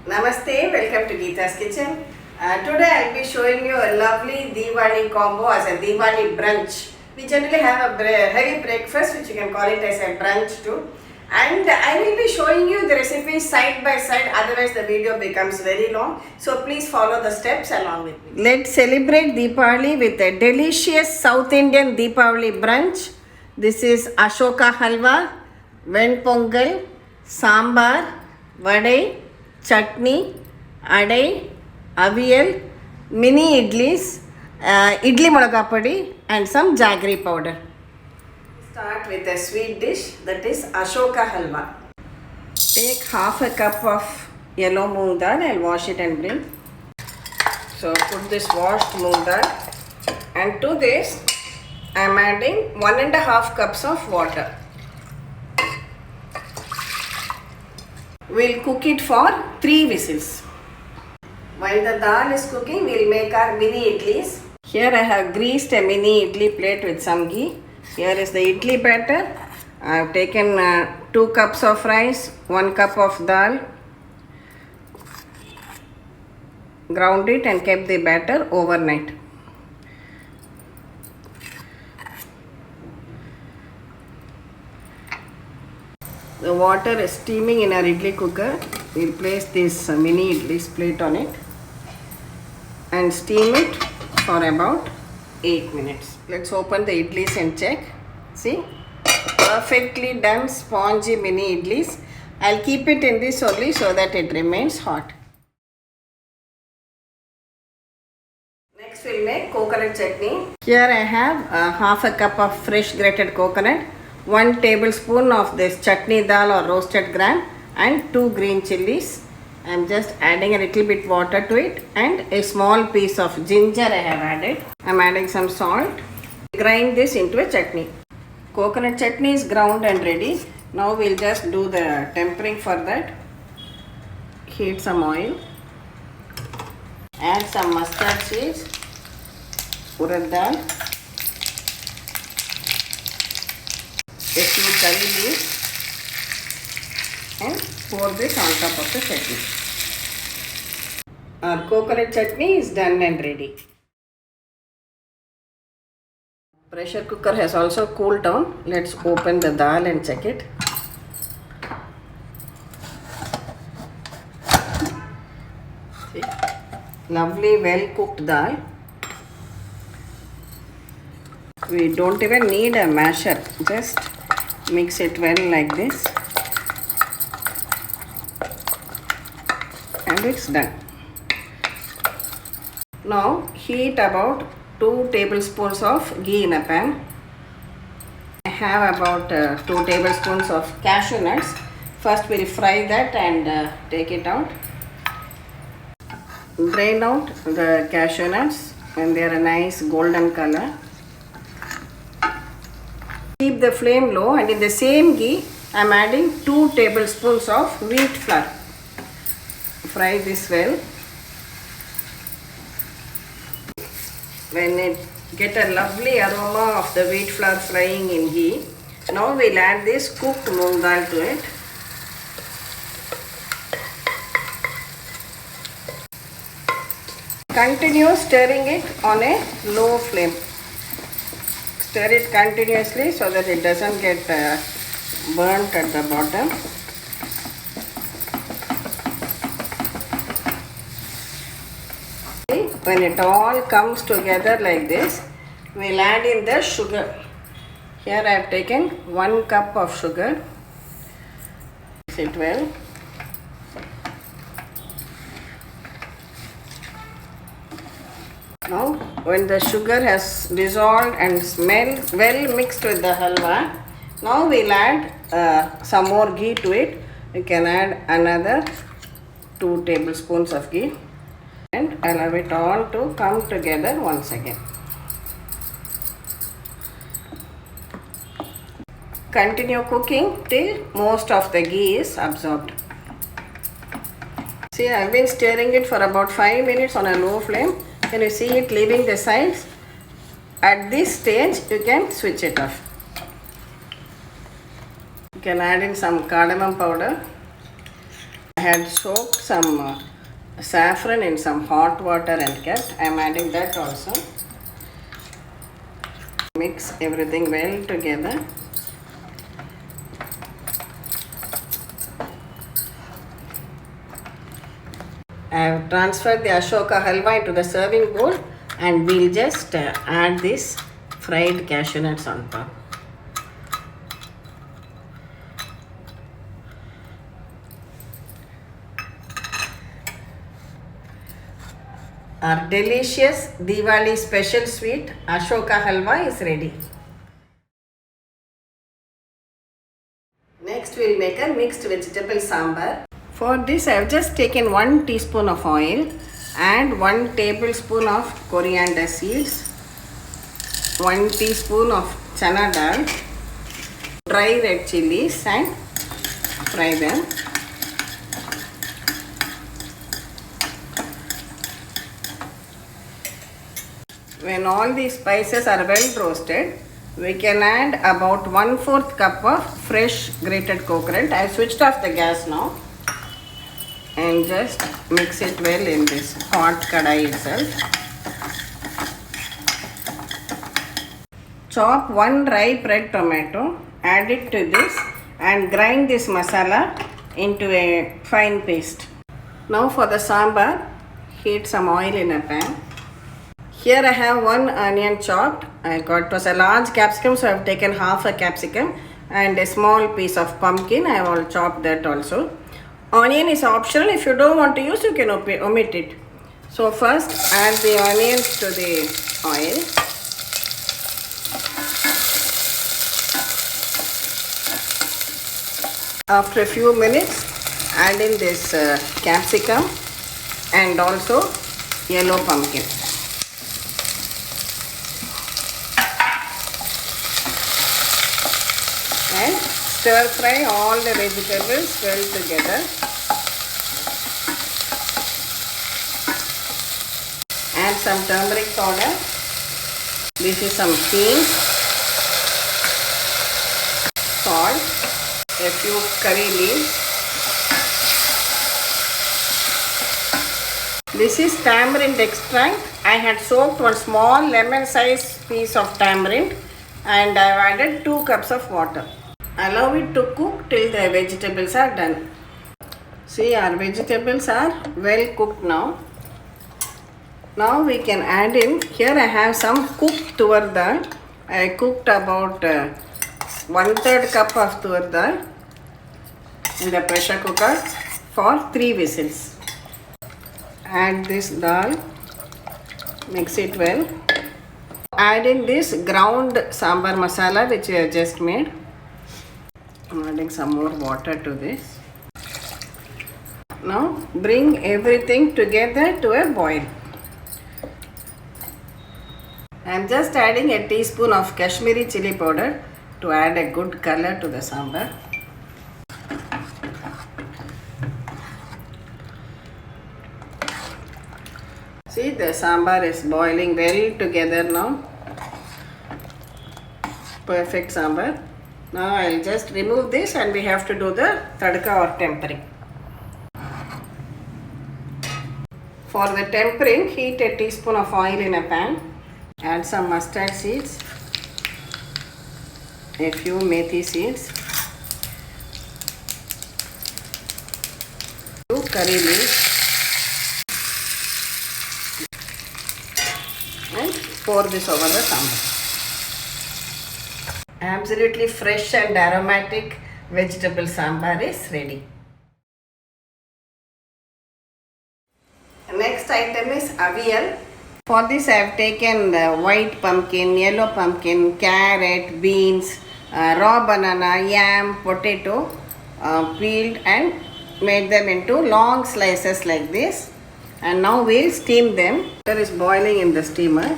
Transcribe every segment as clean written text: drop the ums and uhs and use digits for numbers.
Namaste, welcome to Gita's Kitchen. Today I'll be showing you a lovely Deepavali combo as a Deepavali brunch. We generally have a heavy breakfast, which you can call it as a brunch too. And I will be showing you the recipes side by side, otherwise the video becomes very long. So please follow the steps along with me. Let's celebrate Deepavali with a delicious South Indian Deepavali brunch. This is Ashoka Halwa, Ven Pongal, Sambar, Vadai, Chutney, Adai, Avail, mini idlis, idli podi and some Jaggery powder. Start with a sweet dish, that is Ashoka Halwa. Take half a cup of yellow moong dal. I'll wash it and bring. So put this washed moong dal, and to this I am adding 1.5 cups of water. We'll cook it for 3 whistles. While the dal is cooking, we'll make our mini idlis. Here I have greased a mini idli plate with some ghee. Here is the idli batter. I have taken 2 cups of rice, 1 cup of dal. Ground it and kept the batter overnight. The water is steaming in our idli cooker. We'll place this mini idlis plate on it and steam it for about 8 minutes. Let's open the idlis and check. See, perfectly done spongy mini idlis. I'll keep it in this only so that it remains hot. Next we'll make coconut chutney. Here I have half a cup of fresh grated coconut, 1 tablespoon of this chutney dal or roasted gram, and 2 green chilies. I am just adding a little bit water to it, and a small piece of ginger I have added. I am adding some salt. Grind this into a chutney. Coconut chutney is ground and ready. Now we'll just do the tempering for that. Heat some oil. Add some mustard seeds, urad dal, a few curry leaves, and pour this on top of the chutney. Our coconut chutney is done and ready. Pressure cooker has also cooled down. Let's open the dal and check it. See? Lovely well cooked dal. We don't even need a masher. Just mix it well like this. And it's done. Now heat about 2 tablespoons of ghee in a pan. I have about 2 tablespoons of cashew nuts. First we'll fry that and take it out. Drain out the cashew nuts when they are a nice golden color. Keep the flame low, and in the same ghee I am adding 2 tablespoons of wheat flour. Fry this well. When it get a lovely aroma of the wheat flour frying in ghee, now we'll add this cooked moong dal to it. Continue stirring it on a low flame. Stir it continuously so that it doesn't get burnt at the bottom. When it all comes together like this, we'll add in the sugar. Here I have taken 1 cup of sugar. Mix it well. Now, when the sugar has dissolved and smell well mixed with the halwa, now we'll add some more ghee to it. You can add another 2 tablespoons of ghee and allow it all to come together once again. Continue cooking till most of the ghee is absorbed. See, I have been stirring it for about 5 minutes on a low flame. Can you see it leaving the sides? At this stage, you can switch it off. You can add in some cardamom powder. I had soaked some saffron in some hot water and kept. I am adding that also. Mix everything well together. I have transferred the Ashoka Halwa into the serving bowl and we'll just add this fried cashew nuts on top. Our delicious Diwali special sweet Ashoka Halwa is ready. Next we will make a mixed vegetable sambar. For this I have just taken 1 teaspoon of oil and 1 tablespoon of coriander seeds, 1 teaspoon of chana dal, dry red chilies and fry them. When all these spices are well roasted, we can add about 1/4 cup of fresh grated coconut. I have switched off the gas now and just mix it well in this hot kadai itself. Chop 1 ripe red tomato, add it to this and grind this masala into a fine paste. Now for the sambar, heat some oil in a pan. Here I have 1 onion chopped. It was a large capsicum, so I have taken half a capsicum and a small piece of pumpkin. I have chopped that also. Onion is optional. If you don't want to use, you can omit it. So first add the onions to the oil. After a few minutes, add in this capsicum and also yellow pumpkin. And stir fry all the vegetables well together. Add some turmeric powder. This is some peas, salt, a few curry leaves. This is tamarind extract. I had soaked 1 small lemon sized piece of tamarind and I have added 2 cups of water. Allow it to cook till the vegetables are done. See, our vegetables are well cooked now. Now we can add in, here I have some cooked tur dal. I cooked about 1/3 cup of tur dal in the pressure cooker for 3 whistles. Add this dal, mix it well. Add in this ground sambar masala which we have just made. I'm adding some more water to this. Now bring everything together to a boil. I am just adding a teaspoon of Kashmiri chili powder to add a good color to the sambar. See, the sambar is boiling well together now. Perfect sambar. Now I will just remove this and we have to do the tadka or tempering. For the tempering, heat a teaspoon of oil in a pan. Add some mustard seeds, a few methi seeds, 2 curry leaves and pour this over the sambar. Absolutely fresh and aromatic vegetable sambar is ready. Next item is Avail. For this I have taken the white pumpkin, yellow pumpkin, carrot, beans, raw banana, yam, potato, peeled and made them into long slices like this. And now we'll steam them. Water is boiling in the steamer.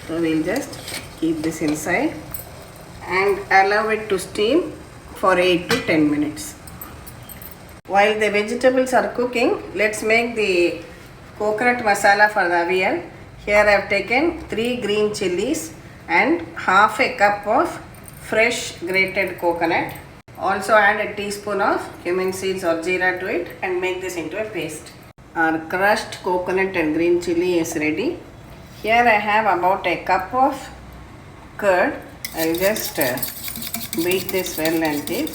So we'll just keep this inside and allow it to steam for 8 to 10 minutes. While the vegetables are cooking, let's make the coconut masala for the Avail. Here I have taken 3 green chilies and half a cup of fresh grated coconut. Also add a teaspoon of cumin seeds or jeera to it and make this into a paste. Our crushed coconut and green chili is ready. Here I have about a cup of curd. I'll just beat this well until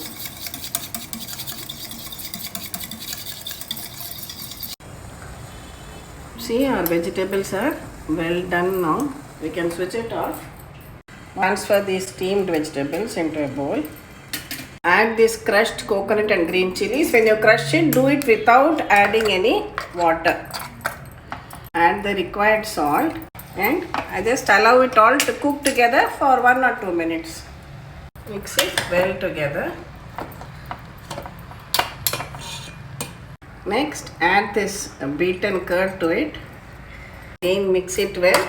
see our vegetables are well done now. We can switch it off. Transfer these steamed vegetables into a bowl. Add this crushed coconut and green chilies. When you crush it, do it without adding any water. Add the required salt and I just allow it all to cook together for 1 or 2 minutes. Mix it well together. Next, add this beaten curd to it. Again, mix it well,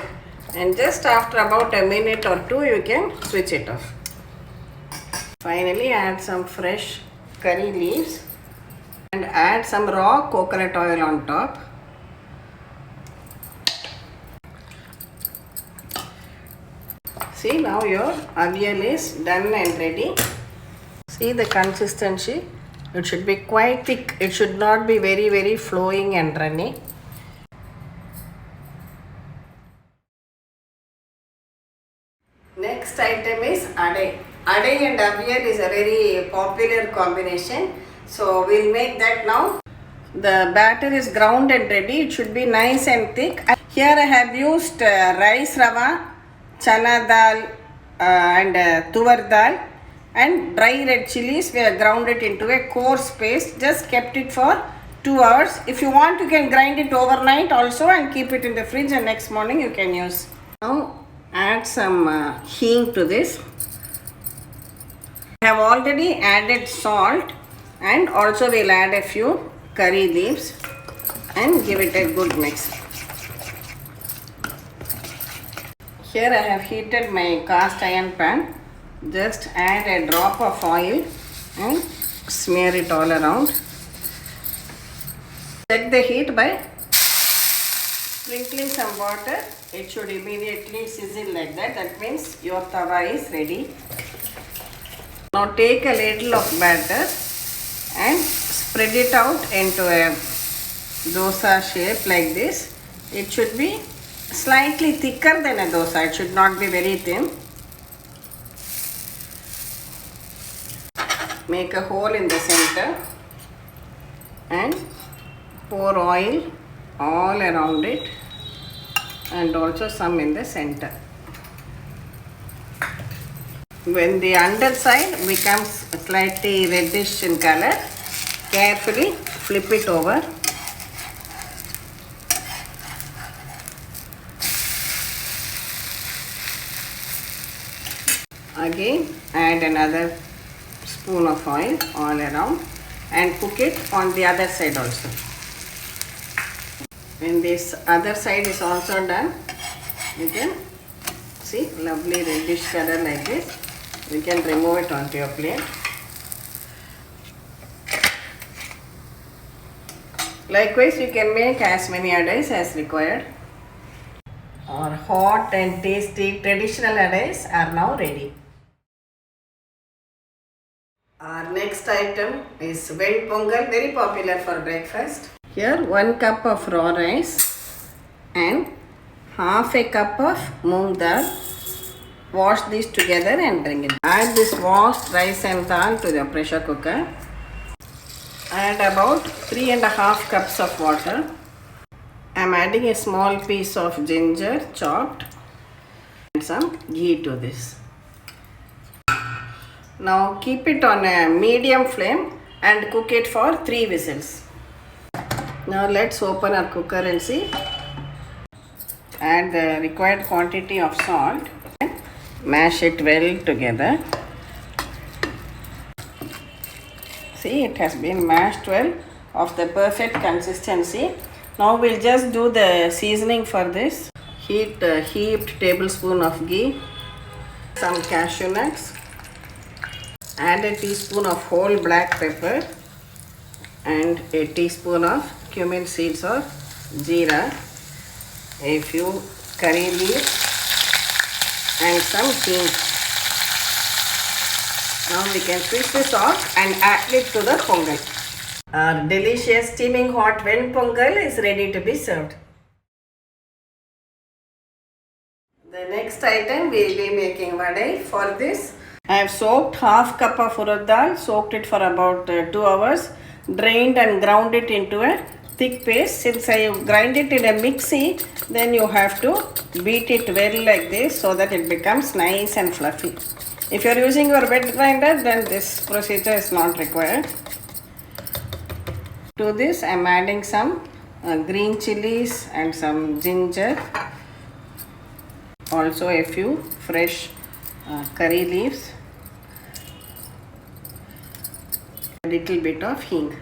and just after about a minute or 2, you can switch it off. Finally, add some fresh curry leaves and add some raw coconut oil on top. See, now your avial is done and ready. See the consistency. It should be quite thick. It should not be very flowing and runny. Next item is Adai. Adai and Avail is a very popular combination. So we'll make that now. The batter is ground and ready. It should be nice and thick. Here I have used rice rava, chana dal and tuvar dal and dry red chilies. We have ground it into a coarse paste. Just kept it for 2 hours. If you want, you can grind it overnight also and keep it in the fridge, and next morning you can use. Now add some hing to this. I have already added salt, and also we'll add a few curry leaves and give it a good mix. Here I have heated my cast iron pan. Just add a drop of oil and smear it all around. Check the heat by sprinkling some water. It should immediately sizzle like that. That means your tawa is ready. Now take a ladle of batter and spread it out into a dosa shape like this. It should be slightly thicker than a dosa. It should not be very thin. Make a hole in the center and pour oil all around it and also some in the center. When the underside becomes slightly reddish in color, carefully flip it over. Again, add another spoon of oil all around and cook it on the other side also. When this other side is also done, you can see lovely reddish color like this. You can remove it onto your plate. Likewise, you can make as many adais as required. Our hot and tasty traditional adais are now ready. Our next item is Ven Pongal, very popular for breakfast. Here 1 cup of raw rice and half a cup of moong dal. Wash these together and bring it. Add this washed rice and dal to the pressure cooker. Add about 3.5 cups of water. I am adding a small piece of ginger chopped and some ghee to this. Now keep it on a medium flame and cook it for 3 whistles. Now let's open our cooker and see. Add the required quantity of salt and mash it well together. See, it has been mashed well of the perfect consistency. Now we'll just do the seasoning for this. Heat a heaped tablespoon of ghee, some cashew nuts, add a teaspoon of whole black pepper and a teaspoon of cumin seeds or jeera, a few curry leaves and some hing. Now we can switch this off and add it to the pongal. Our delicious steaming hot Ven Pongal is ready to be served. The next item we will be making vadai. For this, I have soaked half cup of urad dal, soaked it for about 2 hours, drained and ground it into a thick paste. Since I grind it in a mixie, then you have to beat it well like this so that it becomes nice and fluffy. If you are using your wet grinder, then this procedure is not required. To this, I am adding some green chilies and some ginger. Also a few fresh curry leaves. A little bit of hing.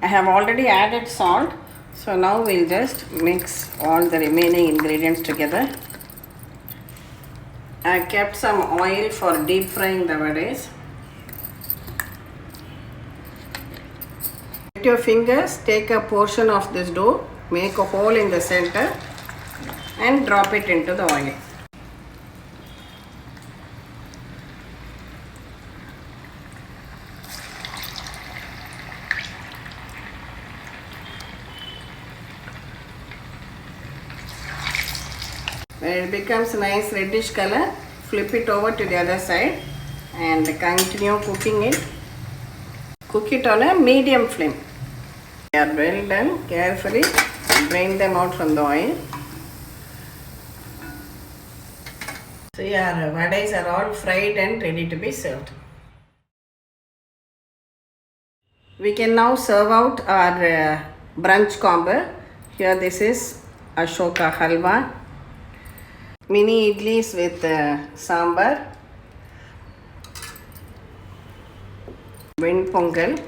I have already added salt. So now we'll just mix all the remaining ingredients together. I kept some oil for deep frying the vadais. With your fingers, take a portion of this dough, make a hole in the center and drop it into the oil. When it becomes nice reddish color, flip it over to the other side and continue cooking it. Cook it on a medium flame. They are well done. Carefully drain them out from the oil. So our vadais are all fried and ready to be served. We can now serve out our brunch combo. Here this is Ashoka Halwa, mini idlis with sambar, Ven Pongal,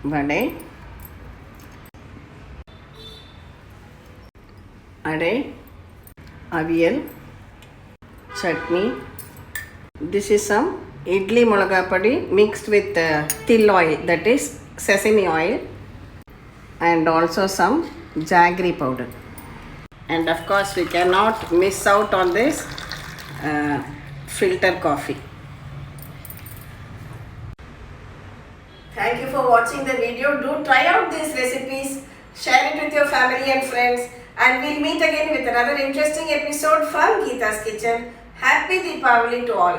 vadai, Adai, Avail, Chutney. This is some Idli Milagai podi mixed with til oil, that is sesame oil, and also some Jaggery powder. And of course we cannot miss out on this filter coffee. Thank you for watching the video. Do try out these recipes, share it with your family and friends, and we'll meet again with another interesting episode from Gita's Kitchen. Happy Deepavali to all.